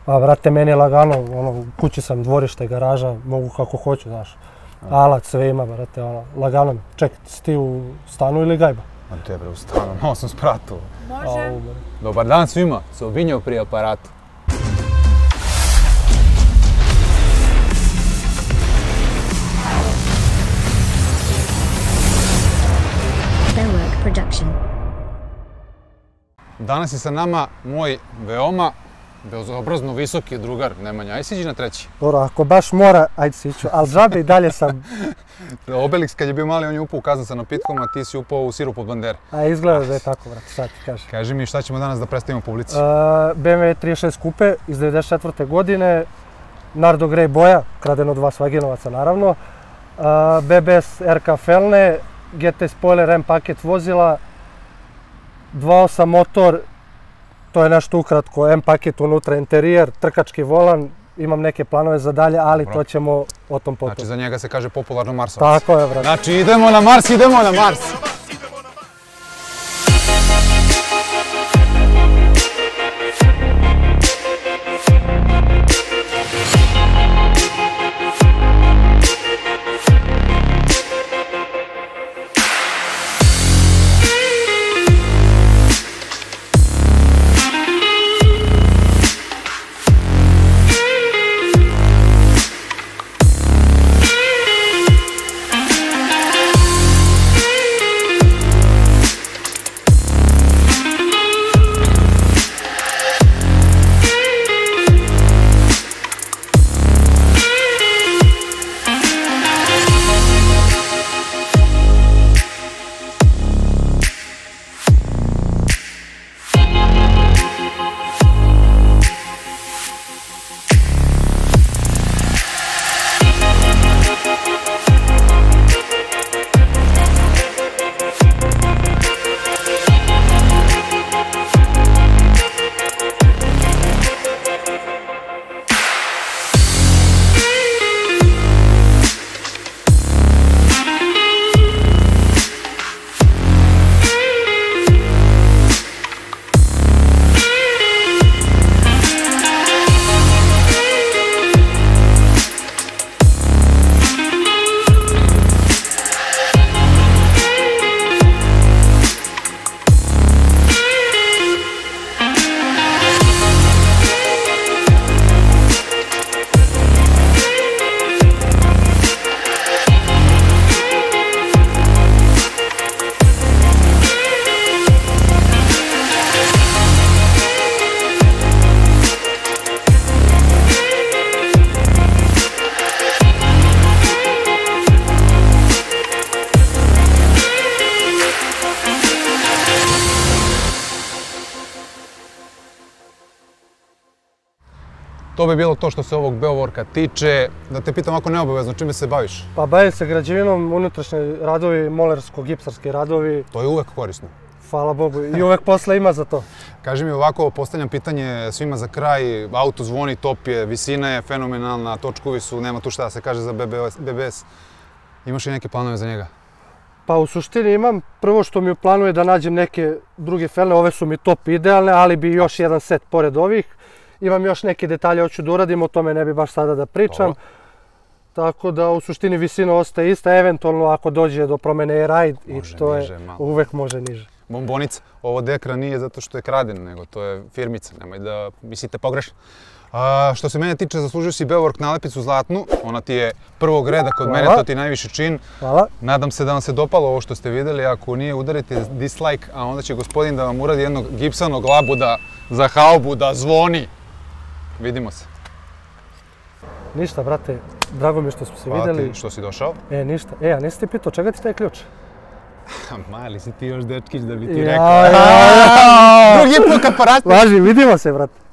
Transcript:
A brate, meni je lagano, u kući sam, dvorište, garaža, mogu kako hoću, znaš. Alat, sve ima, brate, lagano mi. Čekaj, si ti u stanu ili gajba? Ma te bre, u stanu, malo sam spratu. Može. Dobar dan svima, Sobinjo pri aparatu. Danas je sa nama moj veoma bezobrazno visoki drugar Nemanja. Aj siđi na treći. Dobro, ako baš mora, ajde siću, ali džabe i dalje sam... Obelix kad je bio mali, on je upao u kazan sa napitkom, a ti si upao u sirup od bandere. A izgleda da je tako, brate, šta ti kažem. Kaži mi šta ćemo danas da predstavimo publici. BMW 36 Coupe iz 94. godine, Nardo Grey boja, kraden od vas Vaginovaca naravno, BBS RK felne, GT spoiler M paket vozila, 2.8 motor, to je nešto ukratko, M paket unutra, interijer, trkački volan, imam neke planove za dalje, ali to ćemo o tom potom. Znači za njega se kaže popularno Marsovac. Tako je, brate. Znači idemo na Mars, idemo na Mars! To bi bilo to što se ovog Beovorka tiče. Da te pitam ovako neobavezno, čime se baviš? Pa bavim se građevinom, unutrašnji radovi, molersko-gipsarski radovi. To je uvek korisno. Hvala Bogu, i uvek posle ima za to. Kaži mi ovako, postavljam pitanje svima za kraj. Auto zvoni, top je, visina je fenomenalna, točkovi su, nema tu šta da se kaže za BBS. Imaš li neke planove za njega? Pa u suštini imam, prvo što mi u planu je da nađem neke druge felne, ove su mi top idealne, ali bi još jedan set pored ovih. Imam još neke detalje hoću da uradim, o tome ne bi baš sada da pričam. Tako da u suštini visina ostaje ista, eventualno ako dođe do promene ride i to je uvek može niže. Bombonica, ovo dekra nije zato što je kraden, nego to je firmica, nemoj da mislite pogrešno. Što se mene tiče, zaslužio si Beovork nalepnicu zlatnu, ona ti je prvog reda kod mene, to ti je najviši čin. Hvala. Nadam se da vam se dopalo ovo što ste vidjeli, ako nije udarite dislike, a onda će gospodin da vam uradi jednog gipsanog labuda za haubu da zvoni. Vidimo se. Ništa, brate, drago mi je što smo se vidjeli. Hvala ti što si došao. Ništa. A nisi ti pitao, čega ti taj ključ? Mali si ti još dečkić da bi ti rekao. Drugi put kad porasti. Važi, vidimo se, brate.